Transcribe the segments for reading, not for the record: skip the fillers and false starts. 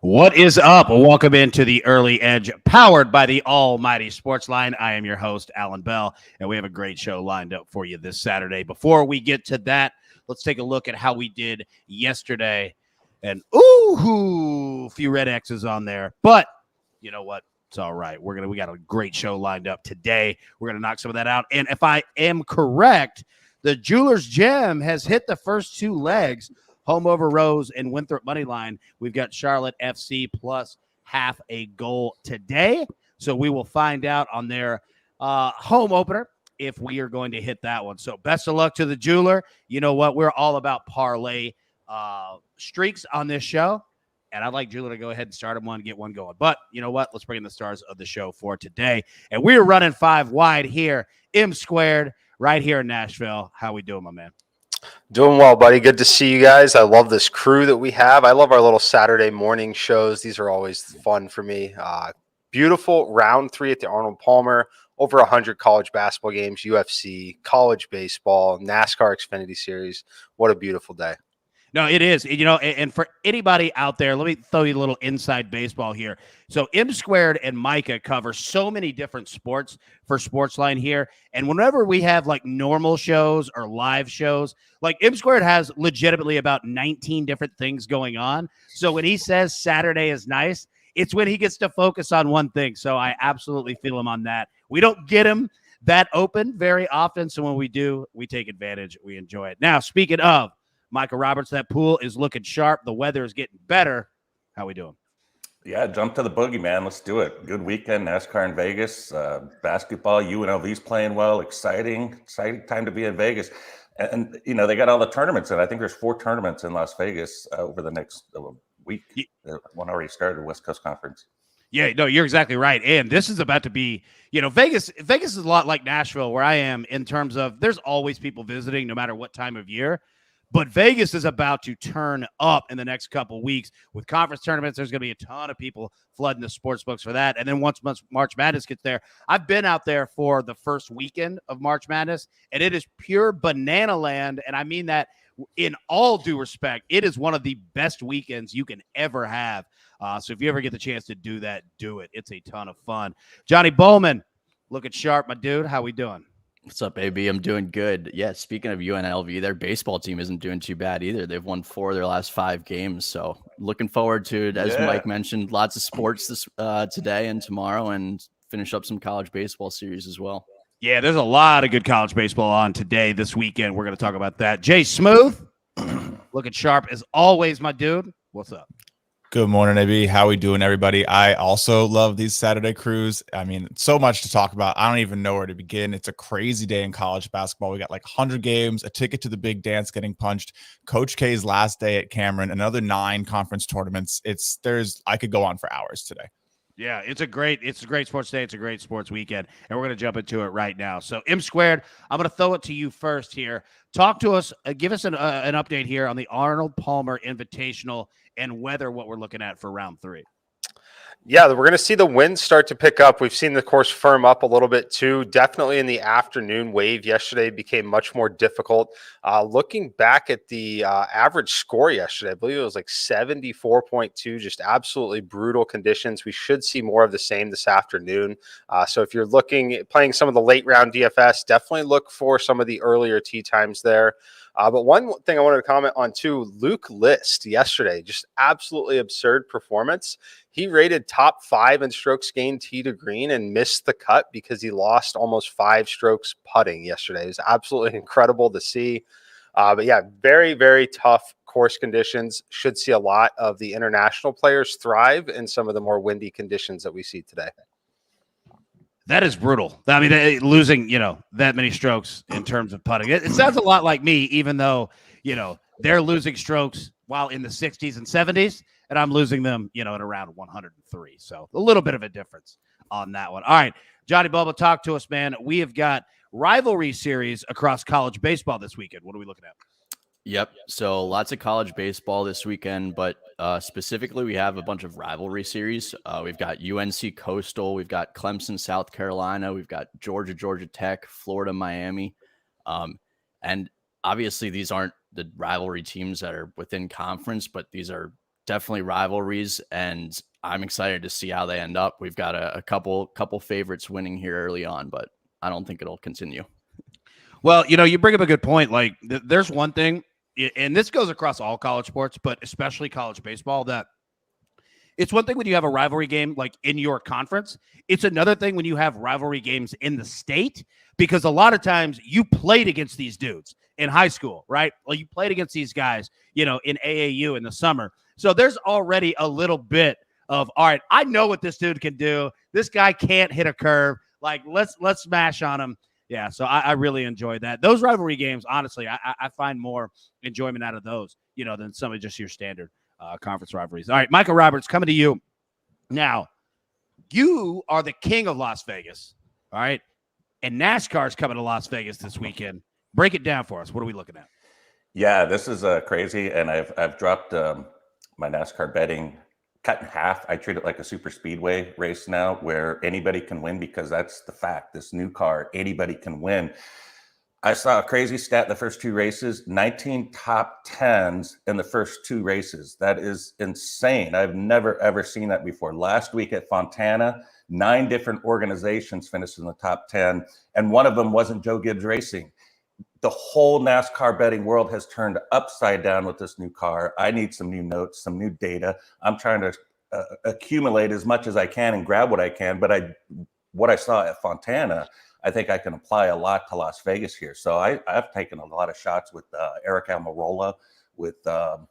What is up? Welcome into the Early Edge, powered by the almighty SportsLine. I am your host, Alan Bell, and we have a great show lined up for you this Saturday. Before we get to that, let's take a look at how we did yesterday. And, a few red X's on there. But you know what? It's all right. We got a great show lined up today. We're going to knock some of that out. And if I am correct, the Jeweler's Gem has hit the first two legs. Home over Rose and Winthrop money line. We've got Charlotte FC plus half a goal today. So we will find out on their home opener if we are going to hit that one. So best of luck to the Jeweler. You know what? We're all about parlay streaks on this show. And I'd like Jeweler to go ahead and start one, get one going. But you know what? Let's bring in the stars of the show for today. And we're running 5 wide here, M Squared, right here in Nashville. How we doing, my man? Doing well, buddy. Good to see you guys. I love this crew that we have. I love our little Saturday morning shows. These are always fun for me. Beautiful round 3 at the Arnold Palmer. Over 100 college basketball games, UFC, college baseball, NASCAR Xfinity Series. What a beautiful day. No, it is. You know, and for anybody out there, let me throw you a little inside baseball here. So M Squared and Micah cover so many different sports for SportsLine here. And whenever we have like normal shows or live shows, like M Squared has legitimately about 19 different things going on. So when he says Saturday is nice, it's when he gets to focus on one thing. So I absolutely feel him on that. We don't get him that open very often. So when we do, we take advantage. We enjoy it. Now, speaking of Michael Roberts, that pool is looking sharp. The weather is getting better. How we doing? Yeah, jump to the boogie, man. Let's do it. Good weekend, NASCAR in Vegas. Basketball, UNLV's playing well. Exciting time to be in Vegas. And you know, they got all the tournaments, and I think there's 4 tournaments in Las Vegas over the next week. One already started, the West Coast Conference. Yeah, no, you're exactly right. And this is about to be, you know, Vegas is a lot like Nashville, where I am, in terms of there's always people visiting no matter what time of year. But Vegas is about to turn up in the next couple weeks with conference tournaments. There's going to be a ton of people flooding the sports books for that. And then once March Madness gets there, I've been out there for the first weekend of March Madness, and it is pure banana land. And I mean that in all due respect. It is one of the best weekends you can ever have. So if you ever get the chance to do that, do it. It's a ton of fun. Johnny Bowman, looking sharp, my dude. How we doing? What's up, AB? I'm doing good. Yeah, speaking of UNLV, their baseball team isn't doing too bad either. They've won 4 of their last 5 games. So looking forward to it. As Mike mentioned, lots of sports this today and tomorrow, and finish up some college baseball series as well. Yeah, there's a lot of good college baseball on today, this weekend. We're going to talk about that. Jay Smooth, looking sharp as always, my dude. What's up? Good morning, AB. How we doing, everybody? I also love these Saturday crews. I mean, so much to talk about. I don't even know where to begin. It's a crazy day in college basketball. We got like 100 games, a ticket to the big dance getting punched, Coach K's last day at Cameron, another 9 conference tournaments. I could go on for hours today. Yeah, it's a great sports day. It's a great sports weekend, and we're going to jump into it right now. So, M Squared, I'm going to throw it to you first here. Talk to us, give us an update here on the Arnold Palmer Invitational and what we're looking at for round 3. Yeah, we're going to see the winds start to pick up. We've seen the course firm up a little bit too. Definitely in the afternoon, wave yesterday became much more difficult. Looking back at the average score yesterday, I believe it was like 74.2, just absolutely brutal conditions. We should see more of the same this afternoon. So if you're playing some of the late round DFS, definitely look for some of the earlier tee times there. But one thing I wanted to comment on too, Luke List yesterday, just absolutely absurd performance. He rated top 5 in strokes gained tee to green and missed the cut because he lost almost 5 strokes putting yesterday. It was absolutely incredible to see. But yeah, very, very tough course conditions. Should see a lot of the international players thrive in some of the more windy conditions that we see today. That is brutal. I mean, losing, that many strokes in terms of putting. It sounds a lot like me, even though, they're losing strokes while in the 60s and 70s, and I'm losing them, at around 103. So a little bit of a difference on that one. All right, Johnny Bubba, talk to us, man. We have got rivalry series across college baseball this weekend. What are we looking at? Yep. So lots of college baseball this weekend, but specifically we have a bunch of rivalry series. We've got UNC Coastal, we've got Clemson, South Carolina, we've got Georgia Tech, Florida, Miami. And obviously these aren't the rivalry teams that are within conference, but these are definitely rivalries, and I'm excited to see how they end up. We've got a couple favorites winning here early on, but I don't think it'll continue. Well, you bring up a good point. Like, there's one thing, and this goes across all college sports, but especially college baseball, that it's one thing when you have a rivalry game like in your conference. It's another thing when you have rivalry games in the state, because a lot of times you played against these dudes in high school, right? Well, you played against these guys, in AAU in the summer. So there's already a little bit of, all right, I know what this dude can do. This guy can't hit a curve. Like, let's smash on him. Yeah, so I really enjoyed that. Those rivalry games, honestly, I find more enjoyment out of those, than some of just your standard conference rivalries. All right, Michael Roberts, coming to you. Now, you are the king of Las Vegas, all right? And NASCAR's coming to Las Vegas this weekend. Break it down for us. What are we looking at? Yeah, this is crazy, and I've dropped my NASCAR betting cut in half. I treat it like a super speedway race now, where anybody can win, because that's the fact. This new car, anybody can win. I saw a crazy stat the first 2 races, 19 top 10s in the first 2 races. That is insane. I've never, ever seen that before. Last week at Fontana, 9 different organizations finished in the top 10, and one of them wasn't Joe Gibbs Racing. The whole NASCAR betting world has turned upside down with this new car. I need some new notes, some new data. I'm trying to accumulate as much as I can and grab what I can. But what I saw at Fontana, I think I can apply a lot to Las Vegas here. So I've taken a lot of shots with Eric Almirola, with no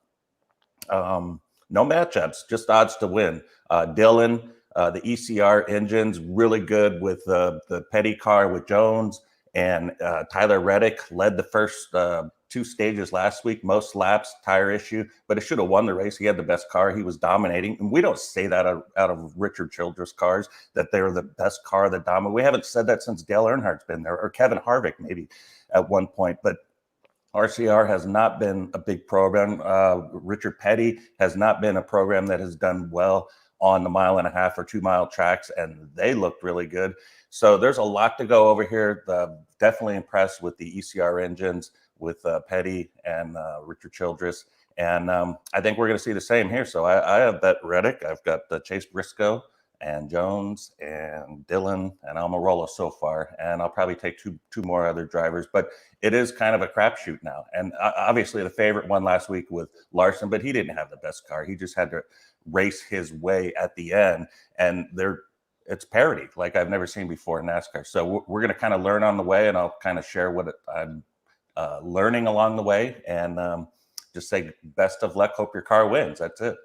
matchups, just odds to win. Dylan, the ECR engine's really good with the Petty car with Jones. And Tyler Reddick led the first 2 stages last week, most laps, tire issue, but it should have won the race. He had the best car. He was dominating. And we don't say that out of Richard Childress cars, that they're the best car that dominated. We haven't said that since Dale Earnhardt's been there, or Kevin Harvick maybe at one point. But RCR has not been a big program. Richard Petty has not been a program that has done well on the 1.5 or 2 mile tracks, and they looked really good. So there's a lot to go over here. Definitely impressed with the ECR engines, with Petty and Richard Childress. And I think we're going to see the same here. So I have bet Reddick. I've got Chase Briscoe and Jones and Dylan and Almirola so far. And I'll probably take two more other drivers. But it is kind of a crapshoot now. And obviously the favorite won last week with Larson, but he didn't have the best car. He just had to race his way at the end. And it's parity like I've never seen before in NASCAR. So we're going to kind of learn on the way, and I'll kind of share what I'm learning along the way, and just say best of luck. Hope your car wins. That's it.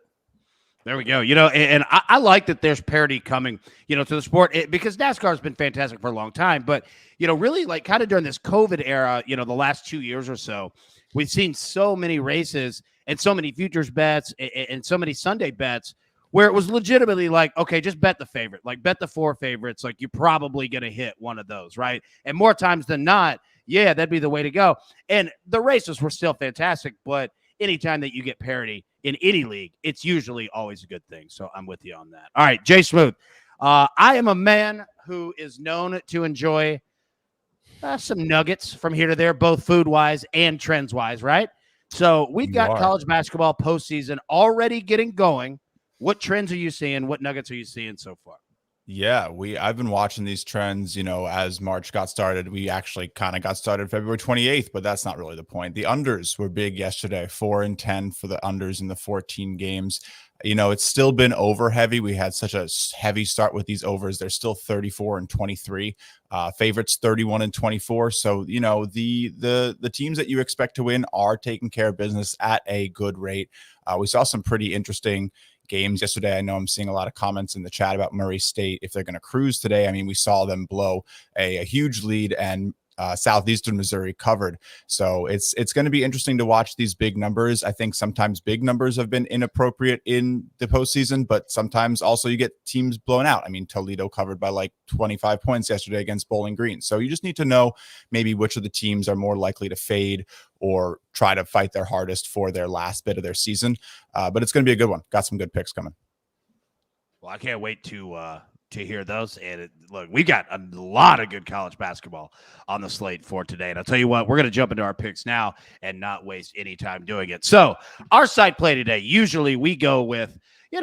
There we go. And I like that there's parity coming, to the sport, because NASCAR has been fantastic for a long time. But, really like kind of during this COVID era, the last 2 years or so, we've seen so many races and so many futures bets and so many Sunday bets where it was legitimately like, okay, just bet the favorite, like bet the 4 favorites. Like you're probably going to hit one of those, right? And more times than not, yeah, that'd be the way to go. And the races were still fantastic, but anytime that you get parity in any league, it's usually always a good thing. So I'm with you on that. All right, Jay Smooth. I am a man who is known to enjoy some nuggets from here to there, both food-wise and trends-wise, right? So we've got college basketball postseason already getting going. What trends are you seeing? What nuggets are you seeing so far? Yeah, I've been watching these trends, as March got started. We actually kind of got started February 28th, but that's not really the point. The unders were big yesterday, 4 and 10 for the unders in the 14 games. It's still been over heavy. We had such a heavy start with these overs. They're still 34 and 23. Favorites 31 and 24. So, the teams that you expect to win are taking care of business at a good rate. We saw some pretty interesting games yesterday. I know I'm seeing a lot of comments in the chat about Murray State, if they're going to cruise today. I mean, we saw them blow a huge lead, and Southeastern Missouri covered. So it's going to be interesting to watch these big numbers. I think sometimes big numbers have been inappropriate in the postseason, but sometimes also you get teams blown out. I mean, Toledo covered by like 25 points yesterday against Bowling Green. So you just need to know maybe which of the teams are more likely to fade or try to fight their hardest for their last bit of their season. But it's going to be a good one. Got some good picks coming. Well, I can't wait to to hear those. And look, we got a lot of good college basketball on the slate for today. And I'll tell you what, we're going to jump into our picks now and not waste any time doing it. So our side play today, usually we go with,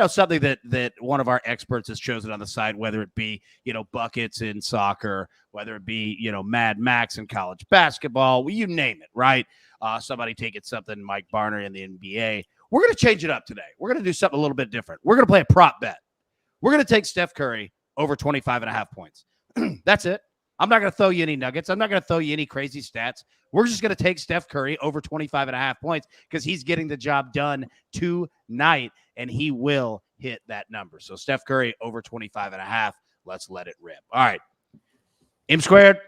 something that one of our experts has chosen on the site, whether it be, buckets in soccer, whether it be, Mad Max in college basketball, you name it, right? Somebody taking something, Mike Barner in the NBA. We're going to change it up today. We're going to do something a little bit different. We're going to play a prop bet. We're going to take Steph Curry over 25.5 points. That's it. I'm not going to throw you any nuggets. I'm not going to throw you any crazy stats. We're just going to take Steph Curry over 25.5 points because he's getting the job done tonight, and he will hit that number. So Steph Curry over 25.5. Let's let it rip. All right. M squared.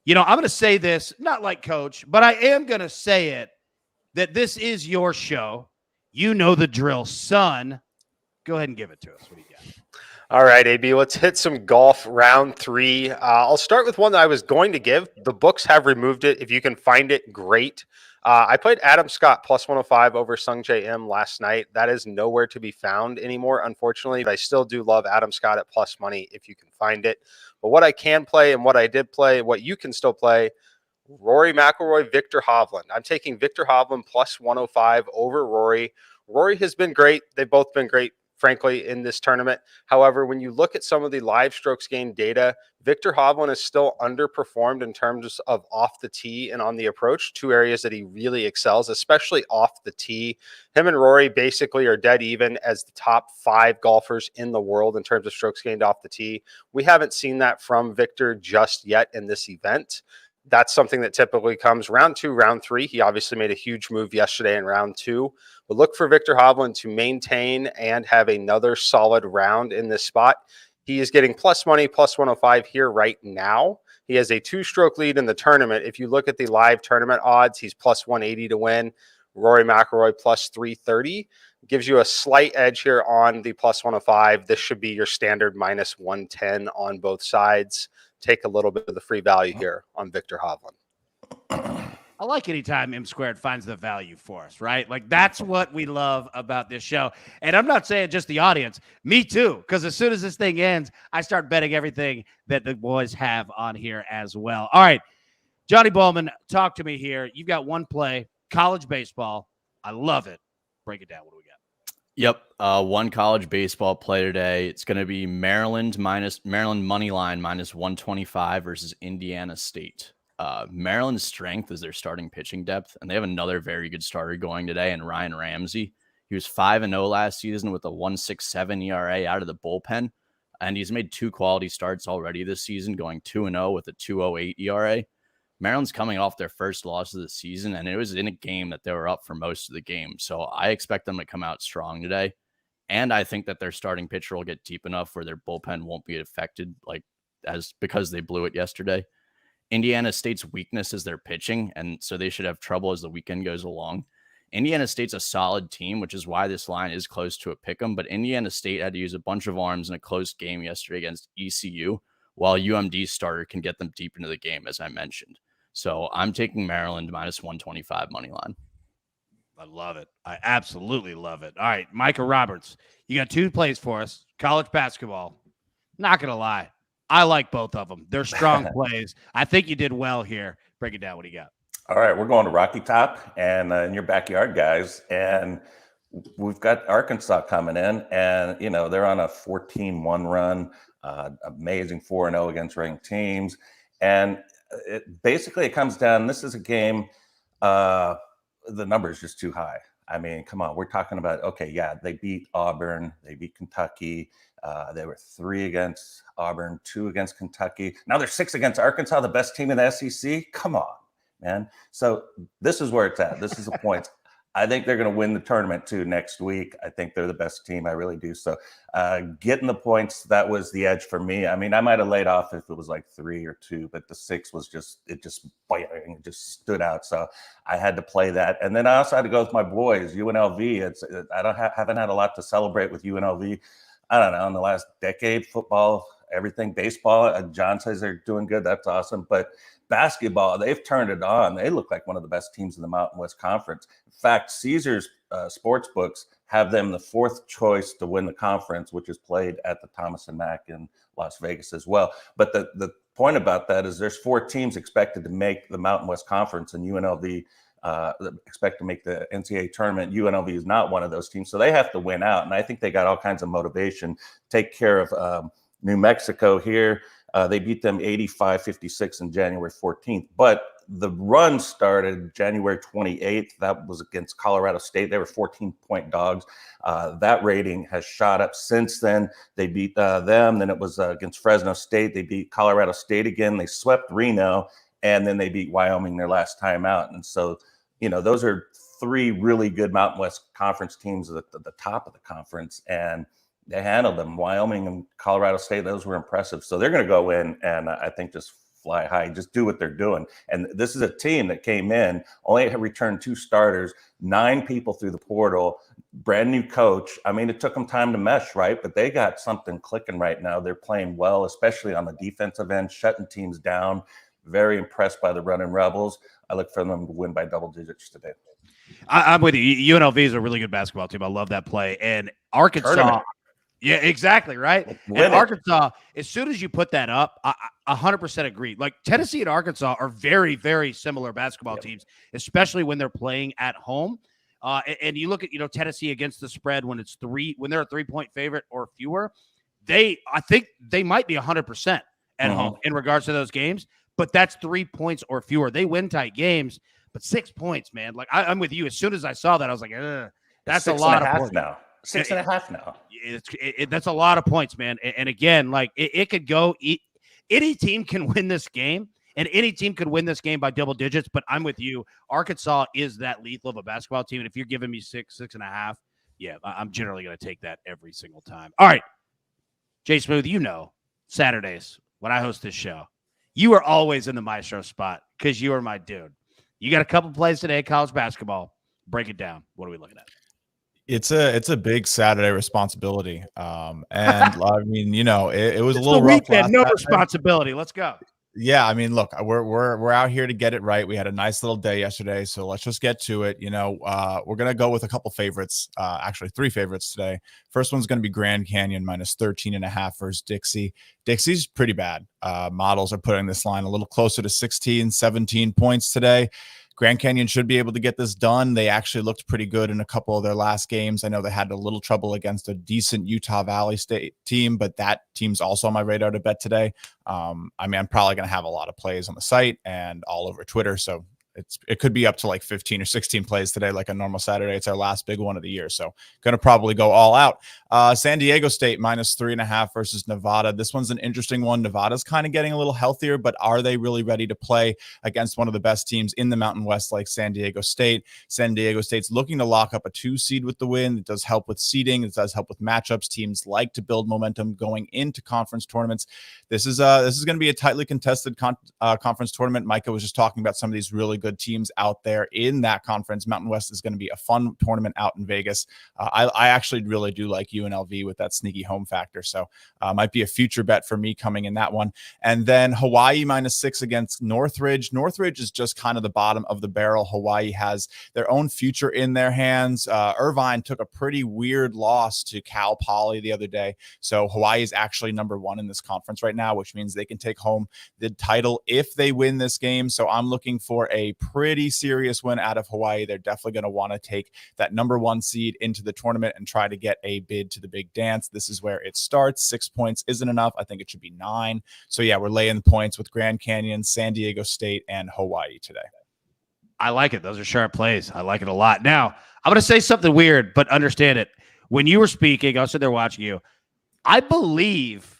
I'm going to say this, not like Coach, but I am going to say it, that this is your show. You know the drill, son. Go ahead and give it to us. What do you got? All right, AB, let's hit some golf round 3. I'll start with one that I was going to give. The books have removed it. If you can find it, great. I played Adam Scott plus 105 over Sung J M last night. That is nowhere to be found anymore, unfortunately. But I still do love Adam Scott at plus money if you can find it. But what I can play and what I did play, what you can still play, Rory McIlroy, Victor Hovland. I'm taking Victor Hovland plus 105 over Rory. Rory has been great. They've both been great, frankly, in this tournament. However, when you look at some of the live strokes gained data, Victor Hovland is still underperformed in terms of off the tee and on the approach, 2 areas that he really excels, especially off the tee. Him and Rory basically are dead even as the top 5 golfers in the world in terms of strokes gained off the tee. We haven't seen that from Victor just yet in this event. That's something that typically comes round 2, round 3. He obviously made a huge move yesterday in round 2. But look for Victor Hovland to maintain and have another solid round in this spot. He is getting plus money, plus 105 here right now. He has a 2-stroke lead in the tournament. If you look at the live tournament odds, he's plus 180 to win. Rory McIlroy plus 330. Gives you a slight edge here on the plus 105. This should be your standard minus 110 on both sides. Take a little bit of the free value here on Victor Hovland. I like anytime M squared finds the value for us, right? Like, that's what we love about this show. And I'm not saying just the audience, me too, because as soon as this thing ends, I start betting everything that the boys have on here as well. All right, Johnny Bowman, talk to me here. You've got one play, college baseball. I love it. Break it down. What do we got? Yep. One college baseball play today. It's going to be Maryland money line minus 125 versus Indiana State. Maryland's strength is their starting pitching depth, and they have another very good starter going today in Ryan Ramsey. He was 5-0 last season with a 1.67 ERA out of the bullpen, and he's made 2 quality starts already this season, going 2-0 with a 2.08 ERA. Maryland's coming off their first loss of the season, and it was in a game that they were up for most of the game. So I expect them to come out strong today. And I think that their starting pitcher will get deep enough where their bullpen won't be affected because they blew it yesterday. Indiana State's weakness is their pitching, and so they should have trouble as the weekend goes along. Indiana State's a solid team, which is why this line is close to a pick'em, but Indiana State had to use a bunch of arms in a close game yesterday against ECU, while UMD's starter can get them deep into the game, as I mentioned. So I'm taking Maryland minus 125 money line. I love it. I absolutely love it. All right, Micah Roberts, you got 2 plays for us. College basketball. Not going to lie. I like both of them. They're strong plays. I think you did well here. Break it down. What do you got? All right, we're going to Rocky Top and in your backyard, guys. And we've got Arkansas coming in, and, they're on a 14-1 run, amazing 4-0 against ranked teams. And it comes down, this is a game, the number is just too high. I mean, come on, we're talking about, okay, yeah, they beat Auburn, they beat Kentucky. They were 3 against Auburn, 2 against Kentucky. Now they're 6 against Arkansas, the best team in the SEC. Come on, man. So this is where it's at. This is the point. I think they're going to win the tournament too next week. I think they're the best team. I really do. So getting the points, that was the edge for me. I mean, I might have laid off if it was like 3 or 2, but the 6 was just stood out. So I had to play that. And then I also had to go with my boys, UNLV. Haven't had a lot to celebrate with UNLV. I don't know, in the last decade, football, everything, baseball. John says they're doing good. That's awesome. But basketball, they've turned it on. They look like one of the best teams in the Mountain West Conference. In fact, Caesars sports books have them the fourth choice to win the conference, which is played at the Thomas and Mack in Las Vegas as well. But the point about that is there's 4 teams expected to make the Mountain West Conference, and UNLV expect to make the NCAA tournament. UNLV is not one of those teams, so they have to win out. And I think they got all kinds of motivation. Take care of New Mexico here. They beat them 85-56 on January 14th. But the run started January 28th. That was against Colorado State. They were 14-point dogs. That rating has shot up since then. They beat them. Then it was against Fresno State. They beat Colorado State again. They swept Reno, and then they beat Wyoming their last time out. And so, those are 3 really good Mountain West Conference teams at the top of the conference, and they handled them. Wyoming and Colorado State, those were impressive. So they're going to go in and I think just fly high, just do what they're doing. And this is a team that came in, only returned 2 starters, 9 people through the portal, brand new coach. I mean, it took them time to mesh, right? But they got something clicking right now. They're playing well, especially on the defensive end, shutting teams down. Very impressed by the Running Rebels. I look for them to win by double digits today. I'm with you. UNLV is a really good basketball team. I love that play. And Arkansas. Tournament. Yeah, exactly, right? And Arkansas, as soon as you put that up, I 100% agree. Like Tennessee and Arkansas are very, very similar basketball teams, especially when they're playing at home. And you look at, Tennessee against the spread when they're a 3-point favorite or fewer, I think they might be 100% at home in regards to those games, but that's 3 points or fewer. They win tight games, but 6 points, man. Like I'm with you. As soon as I saw that, I was like, that's a lot of points now. 6.5 now. That's a lot of points, man. And again, like it could go. Any team can win this game, and any team could win this game by double digits. But I'm with you. Arkansas is that lethal of a basketball team, and if you're giving me 6.5, yeah, I'm generally going to take that every single time. All right, Jay Smooth, Saturdays when I host this show, you are always in the maestro spot because you are my dude. You got a couple plays today, college basketball. Break it down. What are we looking at? It's a big Saturday responsibility. And I mean, it was a little rough. Weekend, no responsibility. Let's go. Yeah, I mean, look, we're out here to get it right. We had a nice little day yesterday, so let's just get to it. We're gonna go with a couple favorites, actually 3 favorites today. First one's gonna be Grand Canyon minus 13.5 versus Dixie. Dixie's pretty bad. Models are putting this line a little closer to 16, 17 points today. Grand Canyon should be able to get this done. They actually looked pretty good in a couple of their last games. I know they had a little trouble against a decent Utah Valley State team, but that team's also on my radar to bet today. I'm probably going to have a lot of plays on the site and all over Twitter. So it could be up to like 15 or 16 plays today, like a normal Saturday. It's our last big one of the year. So going to probably go all out. San Diego State minus 3.5 versus Nevada. This one's an interesting one. Nevada's kind of getting a little healthier, but are they really ready to play against one of the best teams in the Mountain West like San Diego State? San Diego State's looking to lock up a 2 seed with the win. It does help with seeding. It does help with matchups. Teams like to build momentum going into conference tournaments. This is going to be a tightly contested conference tournament. Micah was just talking about some of these really good teams out there in that conference. Mountain West is going to be a fun tournament out in Vegas. I actually really do like UNLV with that sneaky home factor. So might be a future bet for me coming in that one. And then Hawaii minus 6 against Northridge. Northridge is just kind of the bottom of the barrel. Hawaii has their own future in their hands. Irvine took a pretty weird loss to Cal Poly the other day. So Hawaii is actually number 1 in this conference right now, which means they can take home the title if they win this game. So I'm looking for a pretty serious win out of Hawaii. They're definitely going to want to take that number 1 seed into the tournament and try to get a bid to the big dance. This is where it starts. 6 points isn't enough. I think it should be 9. So yeah, we're laying the points with Grand Canyon, San Diego State, and Hawaii today. I like it. Those are sharp plays. I like it a lot. Now, I'm going to say something weird, but understand it. When you were speaking, I was sitting there watching you. I believe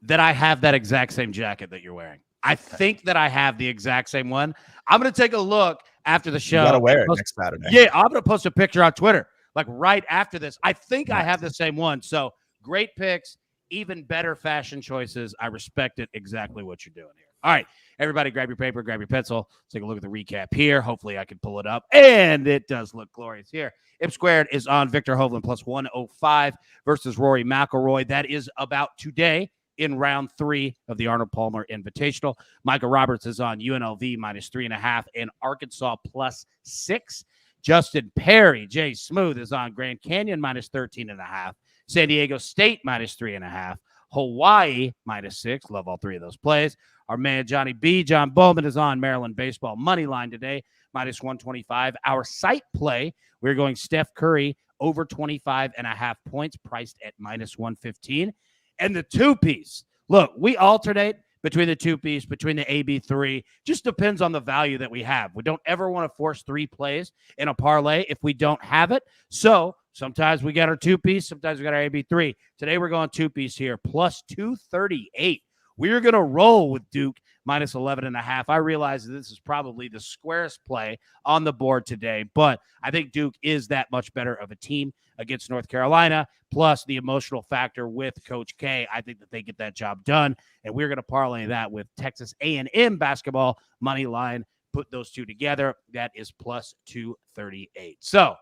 that I have that exact same jacket that you're wearing. I think that I have the exact same one. I'm going to take a look after the show. You got to wear it next Saturday. Yeah, I'm going to post a picture on Twitter, like right after this. I think I have the same one. So great picks, even better fashion choices. I respect it exactly what you're doing here. All right, everybody grab your paper, grab your pencil. Let's take a look at the recap here. Hopefully I can pull it up. And it does look glorious here. Ip Squared is on Victor Hovland plus 105 versus Rory McIlroy. That is about today in round 3 of the Arnold Palmer Invitational. Micah Roberts is on UNLV minus 3.5 and Arkansas plus 6. Justin Perry, Jay Smooth is on Grand Canyon minus 13.5. San Diego State minus 3.5. Hawaii minus 6. Love all three of those plays. Our man Johnny B, John Bowman, is on Maryland baseball money line today, minus 125. Our site play, we're going Steph Curry over 25.5 points, priced at minus 115. And the two-piece. Look, we alternate between the two-piece, between the AB3. Just depends on the value that we have. We don't ever want to force 3 plays in a parlay if we don't have it. So sometimes we got our two-piece, sometimes we got our AB3. Today we're going two-piece here, plus 238. We're going to roll with Duke minus 11.5. I realize that this is probably the squarest play on the board today, but I think Duke is that much better of a team against North Carolina, plus the emotional factor with Coach K. I think that they get that job done, and we're going to parlay that with Texas A&M basketball money line. Put those two together. That is plus 238. So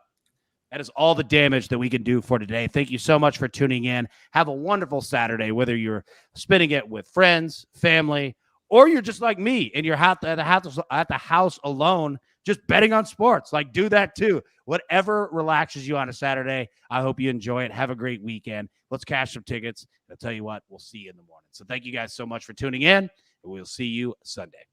that is all the damage that we can do for today. Thank you so much for tuning in. Have a wonderful Saturday, whether you're spending it with friends, family, or you're just like me and you're at the house alone, just betting on sports. Like, do that too. Whatever relaxes you on a Saturday, I hope you enjoy it. Have a great weekend. Let's cash some tickets. I'll tell you what, we'll see you in the morning. So thank you guys so much for tuning in, and we'll see you Sunday.